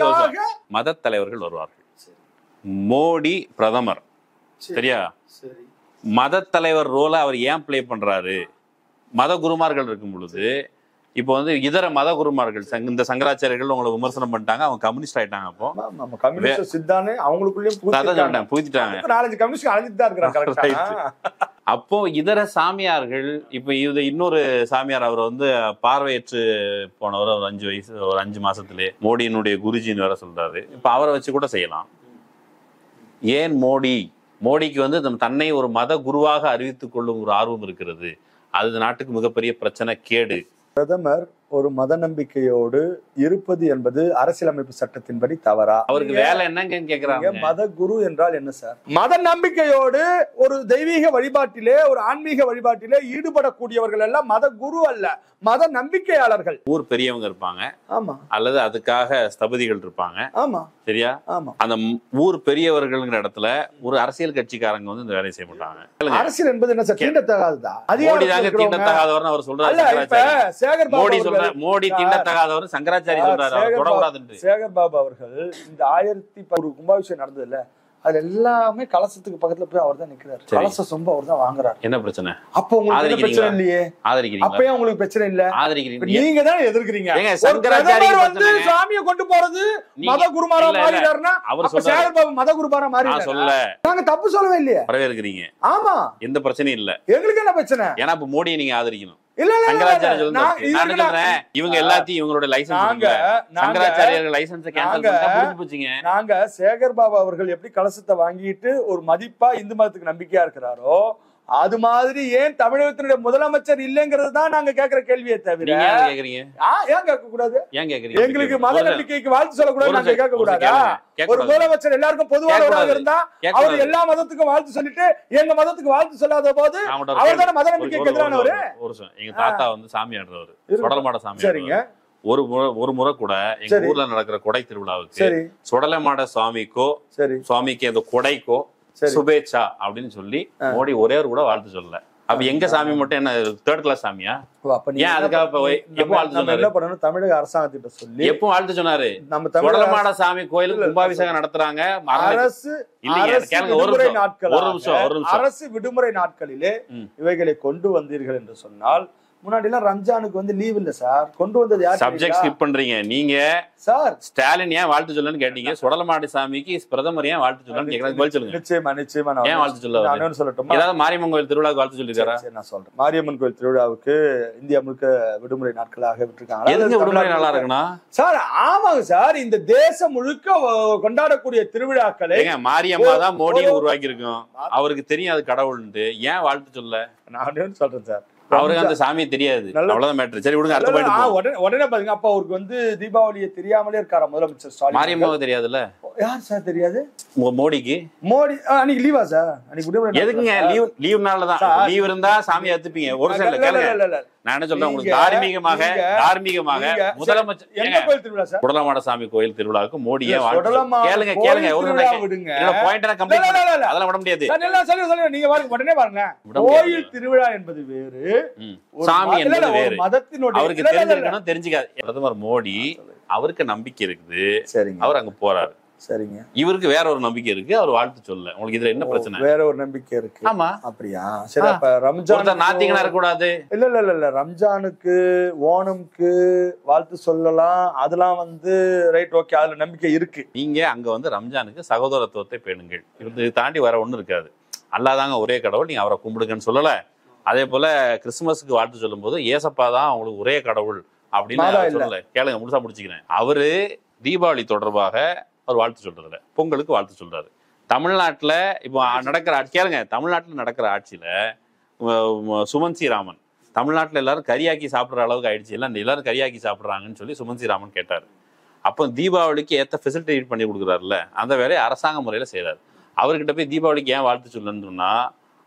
மத தலைவர்கள் வருவார்கள். மோடி பிரதமர், சரியா? மத தலைவர் ரோல அவர் ஏன் பிளே பண்றாரு? மத குருமார்கள் இருக்கும் பொழுது இப்போ வந்து இதர மத குருமார்கள், இந்த சங்கராச்சாரியர்கள் உங்களை விமர்சனம் பண்ணிட்டாங்க, அவங்க கம்யூனிஸ்ட் ஆயிட்டாங்க. அப்போ கம்யூனிஸ்ட் சித்தானே அவங்களுக்குள்ளேயும் புகுத்திட்டாங்க. 4-5 கம்யூனிஸ்ட் அழிஞ்சிட்டு தான் இருக்காங்க. அப்போ இதர சாமியார்கள், இப்ப இது இன்னொரு சாமியார், அவர் வந்து பார்வையற்று போனவர், ஒரு 5 வயசு, ஒரு 5 மாசத்திலே மோடியினுடைய குருஜின்னு வேற சொல்றாரு. இப்ப அவரை வச்சு கூட செய்யலாம். ஏன் மோடிக்கு வந்து தன்னை ஒரு மத குருவாக அறிவித்துக் கொள்ளும் ஒரு ஆர்வம் இருக்கிறது. அது நாட்டுக்கு மிகப்பெரிய பிரச்சனை, கேடு. பிரதமர் ஒரு மத நம்பிக்கையோடு இருப்பது என்பது அரசியலமைப்பு சட்டத்தின்படி தவறா? அவருக்கு வேலை என்னங்க கேக்குறாங்க. மத குரு என்றால் என்ன சார்? மத நம்பிக்கையோடு ஒரு தெய்வீக வழிபாட்டிலே, ஒரு ஆன்மீக வழிபாட்டிலே ஈடுபடக்கூடியவர்கள் எல்லாம் மத குரு அல்ல, மத நம்பிக்கையாளர்கள். ஊர் பெரியவங்க இருப்பாங்க, ஆமா, அல்லது அதுக்காக ஸ்தபதிகள் இருப்பாங்க, ஆமா, சரியா? ஆமா. அந்த ஊர் பெரியவர்கள்ங்கிற இடத்துல ஒரு அரசியல் கட்சிக்காரங்க வந்து இந்த வேலையை செய்ய மாட்டாங்க. அரசியல் என்பது என்ன சார்? தீண்டத்தகாததா? மோடி தாங்க தீண்டத்தகாதவர்னு அவர் சொல்றாரு. மோடி தீண்டத்தகாதவர் சங்கராச்சாரி சொல்றாரு. சேகர் பாபு அவர்கள் இந்த 1011 கும்பாபிஷேகம் நடந்தது இல்ல, அது எல்லாமே கலசத்துக்கு பக்கத்துல போய் அவர் தான் நிக்கிறாரு. கலச சொம்ப அவர் தான் வாங்குறாரு. என்ன பிரச்சனை? அப்ப உங்களுக்கு பிரச்சனை இல்லையே? ஆதரிக்கிறீங்க. அப்பயே உங்களுக்கு பிரச்சனை இல்ல, ஆதரிக்கிறீங்க. நீங்க தான் எதிர்க்கிறீங்க. சங்கராச்சாரி வந்து சாமியை கொண்டு போறது மத குருமாரா மாறிடாருன்னா அவர் சேகர் பாபு மத குருமாரா மாறிடாரு. சொல்ல நாங்க தப்பு சொல்லவே இல்லையே, வரவேற்கிறீங்க. ஆமா, எந்த பிரச்சனையும் இல்ல. எங்களுக்கு என்ன பிரச்சனை? ஏன்னா இப்ப மோடியை நீங்க ஆதரிக்கணும். இவங்க எல்லாத்தையும் இவங்களோட நாங்க சேகர் பாபு அவர்கள் எப்படி கலசத்தை வாங்கிட்டு ஒரு மதிப்பா இந்து மதத்துக்கு நம்பிக்கையா இருக்கிறாரோ, அது மாதிரி ஏன் தமிழகத்தினுடைய முதலமைச்சர் இல்லைங்கிறது தான் நாங்க கேட்கிற கேள்வியை தவிர ஏன் கேட்க கூடாது? எங்களுக்கு மத நம்பிக்கைக்கு வாழ்த்து சொல்லக்கூடாது நாங்க கேட்க கூடாதா? ஒரு முதலமைச்சர் எல்லாருக்கும் பொதுவானவராக இருந்தா அவர் எல்லா மதத்துக்கும் வாழ்த்து சொல்லிட்டு எங்க மதத்துக்கு வாழ்த்து சொல்லாத போது அவர் தானே மத நம்பிக்கைக்கு எதிரானவரு. எங்க தாத்தா வந்து சாமி ஆடுறவரு, சுடலமாட சாமி. சரிங்க. ஒரு முறை கூட எங்க ஊர்ல நடக்கிற கொடை திருவிழாவுக்கு சுடலமாட சுவாமிக்கு அந்த கொடைக்கோ சுபேச்சா அப்படின்னு சொல்லி மோடி ஒரே ஒரு கூட வாழ்த்து சொல்லல. அப்ப எங்க சாமி மட்டும் என்ன தேர்ட் கிளாஸ் சாமியா? ஏன் அதுக்காக எப்ப வாழ்த்து சொன்னாரு? தமிழக அரசாங்கத்திட்ட சொல்லி எப்ப வாழ்த்து சொன்னாரு? நம்ம சுடலமாட சாமி கோயிலுக்கு கும்பாபிஷேகம் நடத்துறாங்க. அரசு அரசு விடுமுறை நாட்களிலே இவைகளை கொண்டு வந்தீர்கள் என்று சொன்னால், முன்னாடி எல்லாம் ரம்ஜானுக்கு வந்து லீவ் இல்ல சார், கொண்டு வந்தது யார்? சப்ஜெக்ட் ஸ்கிப் பண்றீங்க நீங்க சார். ஸ்டாலின் ஏன் வாழ்த்து சொல்லன்னு கேட்டீங்க, சுடலமாடி சாமிக்கு பிரதமர் ஏன் வாழ்த்து சொல்லன்னு கேக்குறாங்க. பதில் சொல்லுங்க. நிச்சயமா ஏன் வாழ்த்து சொல்ல சொல்லட்டும்? ஏதாவது மாரியம்மன் கோயில் திருவிழாவுக்கு வாழ்த்து சொல்லிருக்காரா? நான் சொல்றேன், மாரியம்மன் கோயில் திருவிழாவுக்கு இந்தியா முழுக்க விடுமுறை நாட்களாக விட்டுருக்காங்க. எதுக்கு விடுமுறை நாளா இருக்குன்னா சார்? ஆமாங்க சார், இந்த தேசம் முழுக்க கொண்டாடக்கூடிய திருவிழாக்களை மாரியம்மா தான் மோடியை உருவாக்கி இருக்கும். அவருக்கு தெரியும் அது கடவுள்னு. ஏன் வாழ்த்து சொல்ல? நான் சொல்றேன் சார், அவருக்கு அந்த சாமியை தெரியாது, அவ்வளவுதான் மேட்டர். சரி விடுங்க, அடுத்த பாயிண்ட். உடனே பாருங்க, அப்ப அவருக்கு வந்து தீபாவளியை தெரியாமலே இருக்காரா முதலமைச்சர் ஸ்டாலின்? மாரியம்மாவை தெரியாதுல்ல? யார் சார் தெரியாது? மோடிக்கு. மோடி அன்னைக்கு லீவா சார்? அன்னைக்கு எதுக்குங்க லீவ் நாள்லதான் லீவ் இருந்தா சாமியை எடுத்துப்பீங்க. ஒரு சில கேளுங்க, நான் என்ன சொல்றேன், உங்களுக்கு தார்மீகமாக முதலமைச்சர் எங்க கோயில் திருவிழா சார்? சுடலமாட சாமி கோயில் திருவிழாவுக்கு மோடியே கேளுங்க ஒரு பாயிண்ட் அதெல்லாம் விட முடியாது. நீங்க உடனே பாருங்க, கோயில் திருவிழா என்பது வேறு, சாமி என்பது வேறு. மதத்தினுடைய அவருக்கு தெரிஞ்சிருக்கணும், தெரிஞ்சுக்காது. பிரதமர் மோடி அவருக்கு நம்பிக்கை இருக்குது, அவர் அங்க போறாரு. சரிங்க, இவருக்கு வேற ஒரு நம்பிக்கை இருக்கு, அவர் வாழ்த்து சொல்ல. உங்களுக்கு இதுல என்ன பிரச்சனை? வேற ஒரு நம்பிக்கை இருக்கு. ஆமா, அப்படியா? சரி, அப்ப ரம்ஜான் நாத்திகனா இருக்க கூடாது? இல்ல ரம்ஜானுக்கு ஓணம்க்கு வாழ்த்து சொல்லலாம், அதெல்லாம் வந்து ரைட், ஓகே, அதுல நம்பிக்கை இருக்கு. நீங்க அங்க வந்து ரம்ஜானுக்கு சகோதரத்துவத்தை பேணுங்கள், இது தாண்டி வர ஒண்ணு இருக்காது. அல்லாதாங்க ஒரே கடவுள், நீங்க அவரை கும்பிடுங்கன்னு சொல்லல. அதே போல கிறிஸ்துமஸுக்கு வாழ்த்து சொல்லும் போது ஏசப்பா தான் அவங்களுக்கு ஒரே கடவுள் அப்படின்னு சொல்லல. கேளுங்க, முழுசா முடிச்சுக்கிறேன். அவரு தீபாவளி தொடர்பாக அவர் வாழ்த்து சொல்றதில்ல, பொங்கலுக்கு வாழ்த்து சொல்றாரு. தமிழ்நாட்டுல இப்போ நடக்கிற கேளுங்க, தமிழ்நாட்டுல நடக்கிற ஆட்சியில சுமன் சி ராமன் தமிழ்நாட்டுல எல்லாரும் கரியாக்கி சாப்பிடுற அளவுக்கு ஆயிடுச்சு, எல்லாரும் கரியாக்கி சாப்பிடுறாங்கன்னு சொல்லி சுமன் சி ராமன் கேட்டாரு. அப்போ தீபாவளிக்கு ஏற்ற ஃபெசிலிட்டேட் பண்ணி கொடுக்குறாருல்ல, அந்த வேலையை அரசாங்க முறையில் செய்கிறார். அவர்கிட்ட போய் தீபாவளிக்கு ஏன் வாழ்த்து சொல்லணும்னு சொன்னா,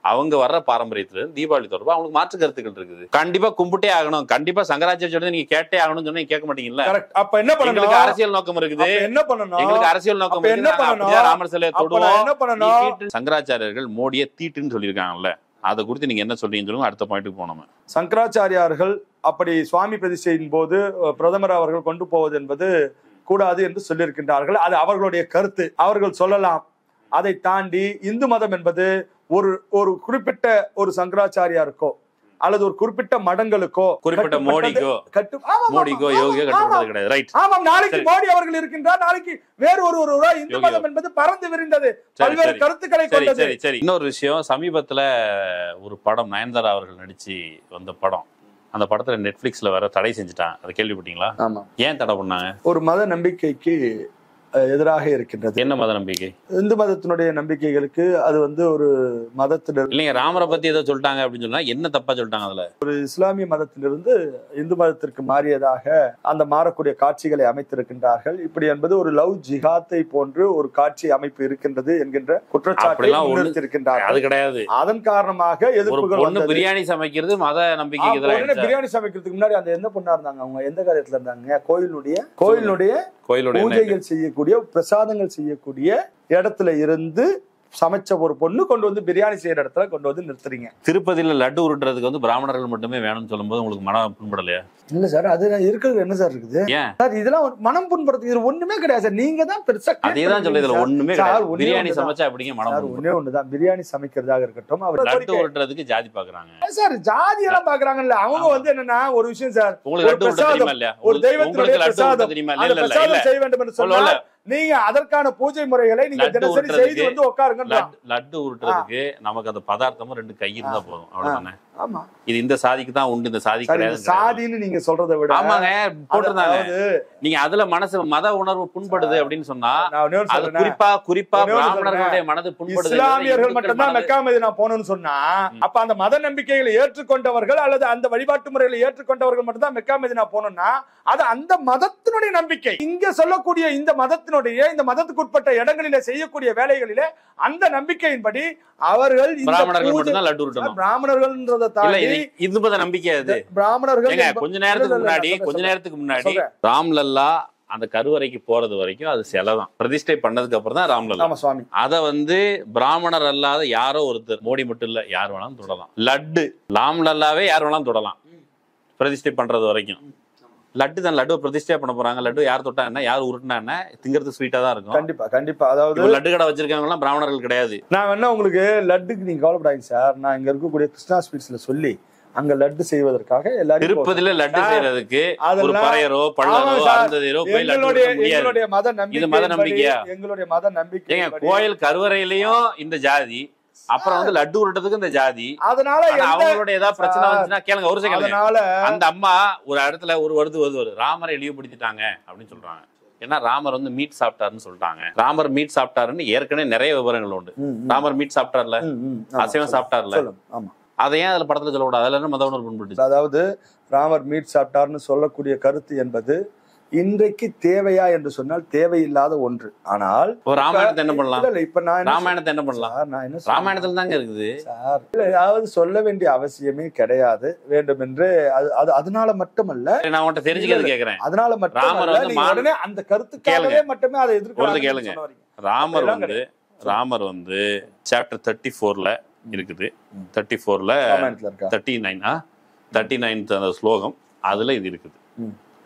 அவங்க வர்ற பாரம்பரியத்துல தீபாவளி தொடர்பா அவங்களுக்கு மாற்று கருத்துக்கள் இருக்குது. கண்டிப்பா கும்பிட்டே ஆகணும், கண்டிப்பா சங்கராச்சாரிய நீங்க கேட்டே ஆகணும்னு சொன்னா கேட்க மாட்டீங்கல்ல. அப்ப என்ன பண்ணணும்? அரசியல் நோக்கம் இருக்குது. என்ன பண்ணணும்? எங்களுக்கு அரசியல் நோக்கம் இருக்குது. ராமர் சிலையை தொடுவோம். சங்கராச்சாரியர்கள் மோடியை தீட்டுன்னு சொல்லியிருக்காங்கல்ல, அதை குறித்து நீங்க என்ன சொல்றீங்கன்னு சொல்லுங்க. அடுத்த பாயிண்ட்டுக்கு போனோம். சங்கராச்சாரியார்கள் அப்படி சுவாமி பிரதிஷ்டையின் போது பிரதமர் அவர்கள் கொண்டு போவது என்பது கூடாது என்று சொல்லியிருக்கின்றார்கள். அது அவர்களுடைய கருத்து, அவர்கள் சொல்லலாம். அதை தாண்டி இந்து மதம் என்பது ஒரு குறிப்பிட்ட ஒரு சங்கராச்சாரியாருக்கோ அல்லது ஒரு குறிப்பிட்ட மடங்களுக்கோ, குறிப்பிட்ட மோடிக்கோ யோகியோ கட்டுப்பட்டது கிடையாது. ரைட். ஆமாம், நாளைக்கு மோடி அவர்கள் இருக்கின்றார், நாளைக்கு வேறு ஒரு இந்து மதம் என்பது பறந்து விரிந்தது, பல்வேறு கருத்துக்களை கொண்டது. சரி. இன்னொரு விஷயம், சமீபத்துல ஒரு படம் நயன்தாரா அவர்கள் நடிச்சு வந்த படம், அந்த படத்துல நெட்ஃபிளிக்ஸ்ல வேற தடை செஞ்சுட்டாங்க. அதை கேள்விப்பட்டீங்களா? ஆமா. ஏன் தடை பண்ணாங்க? ஒரு மத நம்பிக்கைக்கு எதிராக இருக்கின்றது. என்ன மத நம்பிக்கை? இந்து மதத்தினுடைய நம்பிக்கைகளுக்கு அது ஒரு மதத்தினர் இல்லைங்க. ராமரை பத்தி ஏதோ சொல்லிட்டாங்க அப்படின்னு சொன்னா என்ன தப்பா சொல்லிட்டாங்க? அதுல ஒரு இஸ்லாமிய மதத்திலிருந்து இந்து மதத்திற்கு மாறியதாக அந்த மாறக்கூடிய காட்சிகளை அமைத்திருக்கின்றார்கள். இப்படி என்பது ஒரு லவ் ஜிஹாத்தை போன்று ஒரு காட்சி அமைப்பு இருக்கின்றது என்கின்ற குற்றச்சாட்டை முன்னிறுத்திருக்கின்றார்கள். அது கிடையாது. அதன் காரணமாக எதிர்ப்புகள் வந்தது. பிரியாணி சமைக்கிறது மத நம்பிக்கை. பிரியாணி சமைக்கிறதுக்கு முன்னாடி அந்த எந்த பொண்ணா இருந்தாங்க, அவங்க எந்த காரியத்துல இருந்தாங்க? கோயிலுடைய பூஜைகள் செய்யக்கூடிய, பிரசாதங்கள் செய்யக்கூடிய இடத்துல இருந்து சமைச்ச ஒரு பொண்ணு கொண்டு வந்து பிரியாணி செய்யற இடத்துல கொண்டு வந்து நிறுத்துறீங்க. திருப்பதியில லட்டு உருட்டுறதுக்கு பிராமணர்கள் மட்டுமே வேணும்னு சொல்லும் போது உங்களுக்கு மனம் புண்படலையா? இல்ல சார், அது இருக்கிறது என்ன சார் இருக்குது? சார் இதெல்லாம் மனம் புண்படுறதுக்கு இது ஒண்ணுமே கிடையாது சார். நீங்க தான் பெருசா அதேதான் சொல்லி இதுல ஒண்ணுமே கிடையாது. பிரியாணி சமைச்சா அப்படிங்க மனம் ஒண்ணே ஒண்ணுதான். பிரியாணி சமைக்கிறதாக இருக்கட்டும், அவர் லட்டு உருட்டுறதுக்கு ஜாதி பாக்குறாங்க சார். ஜாதி எல்லாம் பாக்குறாங்கல்ல, அவங்க என்னன்னா ஒரு விஷயம் சார், உங்களுக்கு லட்டு உருட்ட தெரியுமா இல்லையா? ஒரு தெய்வத்துடைய பிரசாதம் தெரியுமா இல்ல செய்ய வேண்டும் என்று சொன்னால நீங்க அதற்கான பூஜை முறைகளை நீங்க தினசரி செய்து வந்து உட்காருங்க. லட்டு உருட்டுறதுக்கு நமக்கு அந்த பதார்த்தமும் 2 கை இருந்தா போதும், அவ்வளவுதானே. ஆமா, இது இந்த சாதிக்கு தான் உண்டு, இந்த சாதி கிடையாது. சாதின்னு நீங்க சொல்றதை விட ஆமாங்க போட்டிருந்தாங்க. நீங்க அதுல மனசு மத உணர்வு புண்படுது அப்படின்னு சொன்னா அது குறிப்பா பிராமணர்களுடைய மனது புண்படுது. இஸ்லாமியர்கள் மட்டும்தான் மெக்கா மதீனா போகணும்னு சொன்னா, அப்ப அந்த மத நம்பிக்கைகளை ஏற்றுக்கொண்டவர்கள் அல்லது அந்த வழிபாட்டு முறைகளை ஏற்றுக்கொண்டவர்கள் மட்டும்தான் மெக்கா மதீனா போகணும்னா அது அந்த மதத்தினுடைய நம்பிக்கை. இங்க சொல்லக்கூடிய இந்த மதத்துக்கு உட்பட்ட இடங்களிலே செய்யக்கூடிய வேலைகளிலே அந்த நம்பிக்கையின்படி அவர்கள் பிராமணர்கள் மட்டும்தான் லட்டு உருட்டணும். பிராமணர்கள்ன்றத தாண்டி இந்து மத நம்பிக்கை அது. பிராமணர்கள் கொஞ்ச நேரத்துக்கு முன்னாடி ராம்லல்லா அந்த கருவறைக்கு போறது வரைக்கும் அது செலதான். பிரதிஷ்டை பண்ணதுக்கு அப்புறம் தான் ராம்லல்லா சுவாமி. அத பிராமணர் அல்லாத யாரோ ஒருத்தர், மோடி மட்டும் இல்ல, யார் வேணாலும் தொடலாம். லட்டு ராம்லல்லாவே யார் வேணாலும் தொடலாம் பிரதிஷ்டை பண்றது வரைக்கும். லட்டு தான், லட்டு பிரதிஷ்டையா பண்ண போறாங்க. லட்டு யார் தொட்டா என்ன, யார் உருட்டினா என்ன, திங்கிறது ஸ்வீட்டா தான் இருக்கும். கண்டிப்பா. அதாவது லட்டு கடை வச்சிருக்கவங்க எல்லாம் பிராமணர்கள் கிடையாது. நான் வேணா உங்களுக்கு லட்டுக்கு நீங்க கவலைப்படாதீங்க சார், நான் இங்க இருக்கக்கூடிய கிருஷ்ணா ஸ்வீட்ஸ்ல சொல்லி அங்க லட்டு செய்வதற்காக எல்லாரும் திருப்பதியில லட்டு செய்யறதுக்கு ஒரு பறையரோ பள்ளரோ அருந்ததியரோ போய் லட்டு உருட்ட முடியாது. எங்களுடைய மத நம்பிக்கை, இது மத நம்பிக்கையா? எங்களுடைய மத நம்பிக்கை. கோயில் கருவறையிலயும் இந்த ஜாதி, அப்புறம் லட்டு உருட்டதுக்கு இந்த ஜாதி. அதனால அவங்களுடைய ஏதாவது பிரச்சனை வந்துச்சுன்னா கேளுங்க, ஒரு செகண்ட். அந்த அம்மா ஒரு இடத்துல ஒரு வருது ராமரை இழிவுபடுத்திட்டாங்க அப்படின்னு சொல்றாங்க. ஏன்னா ராமர் மீட் சாப்பிட்டாருன்னு சொல்லிட்டாங்க. ராமர் மீட் சாப்பிட்டாருன்னு ஏற்கனவே நிறைய விவரங்கள் உண்டு. ராமர் மீட் சாப்பிட்டார்ல, அசைவம் சாப்பிட்டார்ல, அதை ஏன் அதுல படத்துல சொல்லக்கூடாது? அதுல என்ன மத உணர்வு புண்பட்டு? அதாவது ராமர் மீட் சாப்பிட்டார்னு சொல்லக்கூடிய கருத்து என்பது இன்றைக்கு தேவையா என்று சொன்னால் தேவையில்லாத ஒன்று. ஆனால் ராமாயணத்தை என்ன பண்ணலாம்? இப்ப நான் ராமாயணத்தை என்ன பண்ணலாம்? ராமாயணத்துல தாங்க இருக்குது சார். அதாவது சொல்ல வேண்டிய அவசியமே கிடையாது. வேண்டும் என்று அதனால மட்டுமல்ல, நான் உன்கிட்ட தெரிஞ்சுக்கிறது கேக்குறேன். அதனால மட்டும் உடனே அந்த கருத்துக்காகவே மட்டுமே அதை எதிர்க்க கேளுங்க. ராமர் சாப்டர் 34ல இருக்குது. 34ல 39th அந்த ஸ்லோகம் அதுல இது இருக்குது.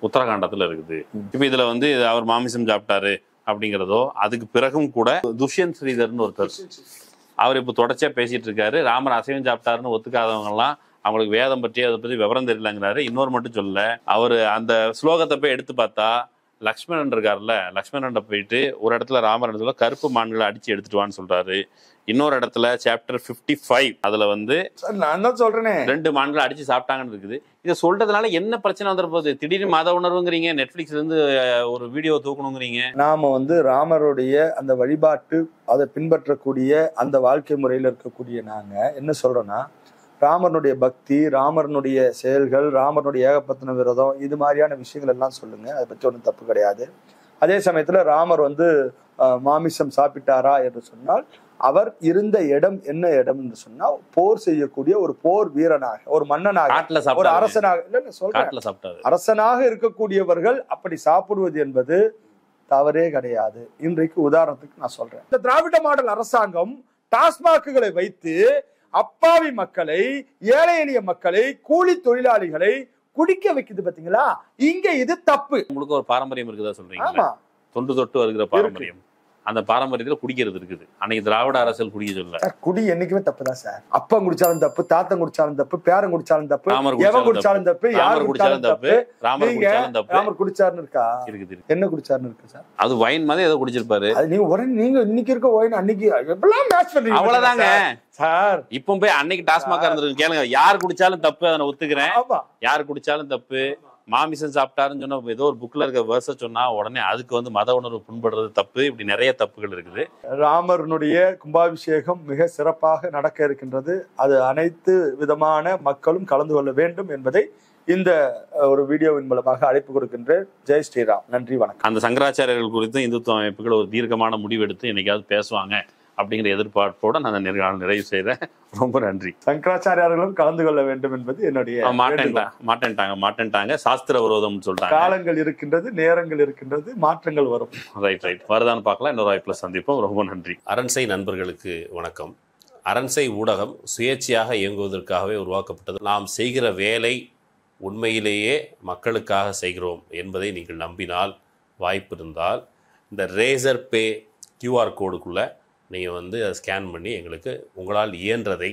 உத்தரகாண்டத்துல இருக்குது. இப்ப இதுல அவர் மாமிசம் சாப்பிட்டாரு அப்படிங்கிறதோ, அதுக்கு பிறகும் கூட துஷ்யந்த் ஸ்ரீதர்னு ஒருத்தர் அவர் இப்ப தொடர்ச்சியா பேசிட்டு இருக்காரு. ராமர் அசைவம் சாப்பிட்டாருன்னு ஒத்துக்காதவங்க எல்லாம் அவங்களுக்கு வேதம் பற்றி அதை பத்தி விவரம் தெரியலங்கிறாரு. இன்னொரு மட்டும் சொல்லல, அவரு அந்த ஸ்லோகத்தை போய் எடுத்து பார்த்தா லக்ஷ்மணன் இருக்காருல்ல, லக்ஷ்மணன் போயிட்டு ஒரு இடத்துல ராமர் சொல்ல கருப்பு மான்களை அடிச்சு எடுத்துட்டு வான்னு சொல்றாரு. இன்னொரு இடத்துல சாப்டர் 55 அதுல நான் தான் சொல்றேனே 2 மான்களை அடிச்சு சாப்பிட்டாங்கன்னு இருக்குது. இதை சொல்றதுனால என்ன பிரச்சனை வந்துட போகுது? திடீர்னு மத உணர்வுங்கிறீங்க, நெட்ஃபிளிக்ஸ்ல இருந்து ஒரு வீடியோ தூக்கணுங்கிறீங்க. நாம ராமருடைய அந்த வழிபாட்டு அதை பின்பற்றக்கூடிய அந்த வாழ்க்கை முறையில இருக்கக்கூடிய நாங்க என்ன சொல்றோம்னா, ராமனுடைய பக்தி, ராமனுடைய செயல்கள், ராமனுடைய ஏகபத்தின விரதம், இது மாதிரியான விஷயங்கள் எல்லாம் சொல்லுங்க, அதை பற்றி ஒன்றும் தப்பு கிடையாது. அதே சமயத்துல ராமர் வந்து மாமிசம் சாப்பிட்டாரா என்று சொன்னால் அவர் இருந்த இடம் என்ன இடம் என்று சொன்னால் போர் செய்யக்கூடிய ஒரு போர் வீரனாக, ஒரு மன்னனாக, ஒரு அரசனாக, இல்ல சொல்றேன், அரசனாக இருக்கக்கூடியவர்கள் அப்படி சாப்பிடுவது என்பது தவறே கிடையாது. இன்றைக்கு உதாரணத்துக்கு நான் சொல்றேன், இந்த திராவிட மாடல் அரசாங்கம் டாஸ்மாக்குகளை வைத்து அப்பாவி மக்களை, ஏழை எளிய மக்களை, கூலி தொழிலாளிகளை குடிக்க வைக்குது பாத்தீங்களா? இங்க இது தப்பு. உங்களுக்கு ஒரு பாரம்பரியம் இருக்குதா சொல்றீங்க? தொன்று தொட்டு வருகிற பாரம்பரியம், அந்த பாரம்பரியத்துல குடிக்கிறது இருக்குது. அன்னைக்கு திராவிட அரசியல் குடிக்க சொல்ல. குடி என்னைக்குமே தப்பு தான் சார். அப்பன் குடிச்சாலும் தப்பு, தாத்தன் குடிச்சாலும் தப்பு, பேரன் குடிச்சாலும் தப்பு, எவன் குடிச்சாலும் தப்பு, யார் குடிச்சாலும் தப்பு. ராமர் குடிச்சாருன்னு இருக்கா? இருக்குது. என்ன குடிச்சாருன்னு இருக்கு சார்? அது வைன் மாதிரி ஏதோ குடிச்சிருப்பாரு. அது நீங்க இன்னைக்கு இருக்க வைன் அன்னைக்கு எப்பெல்லாம் மேட்ச் பண்றீங்க? அவ்வளவுதாங்க சார். இப்போ போய் அன்னைக்கு டாஸ்மாகா இருந்திருக்கு கேளுங்க. யார் குடிச்சாலும் தப்பு, அதை ஒத்துக்கிறேன். யார் குடிச்சாலும் தப்பு. மாமிசம் சாப்பிட்டாருன்னு சொன்னா ஏதோ ஒரு புக்ல இருக்க வேர்ஸ சொன்னா உடனே அதுக்கு வந்து மத உணர்வு புண்படுறது தப்பு. இப்படி நிறைய தப்புகள் இருக்குது. ராமருடைய கும்பாபிஷேகம் மிக சிறப்பாக நடக்க இருக்கின்றது. அது அனைத்து விதமான மக்களும் கலந்து கொள்ள வேண்டும் என்பதை இந்த ஒரு வீடியோவின் மூலமாக அழைப்பு கொடுக்கின்றேன். ஜெய் ஸ்ரீராம். நன்றி, வணக்கம். அந்த சங்கராச்சாரியர்கள் குறித்து இந்துத்துவ அமைப்புகள் ஒரு தீர்க்கமான முடிவெடுத்து என்னைக்காவது பேசுவாங்க அப்படிங்கிற எதிர்பார்ப்போட நான் நிறைவு செய்தேன். ரொம்ப நன்றி. சங்கராச்சாரியார்களும் கலந்து கொள்ள வேண்டும் என்பது என்னுடைய மாட்டேன்ட்டாங்க. சாஸ்திர விரோதம் சொல்லிட்டாங்க. காலங்கள் இருக்கின்றது, நேரங்கள் இருக்கின்றது, மாற்றங்கள் வரும். ரைட் வருதான்னு பார்க்கலாம். இன்னொரு வாய்ப்புல சந்திப்போம். ரொம்ப நன்றி. அரண்சை நண்பர்களுக்கு வணக்கம். அரண்சை ஊடகம் சுயேட்சையாக இயங்குவதற்காகவே உருவாக்கப்பட்டது. நாம் செய்கிற வேலை உண்மையிலேயே மக்களுக்காக செய்கிறோம் என்பதை நீங்கள் நம்பினால், வாய்ப்பு இருந்தால் இந்த ரேசர் பே QR கோடுக்குள்ளே நீங்கள் வந்து அதை ஸ்கேன் பண்ணி எங்களுக்கு உங்களால் இயன்றதை,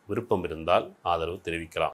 விருப்பம் இருந்தால் ஆதரவு தெரிவிக்கலாம்.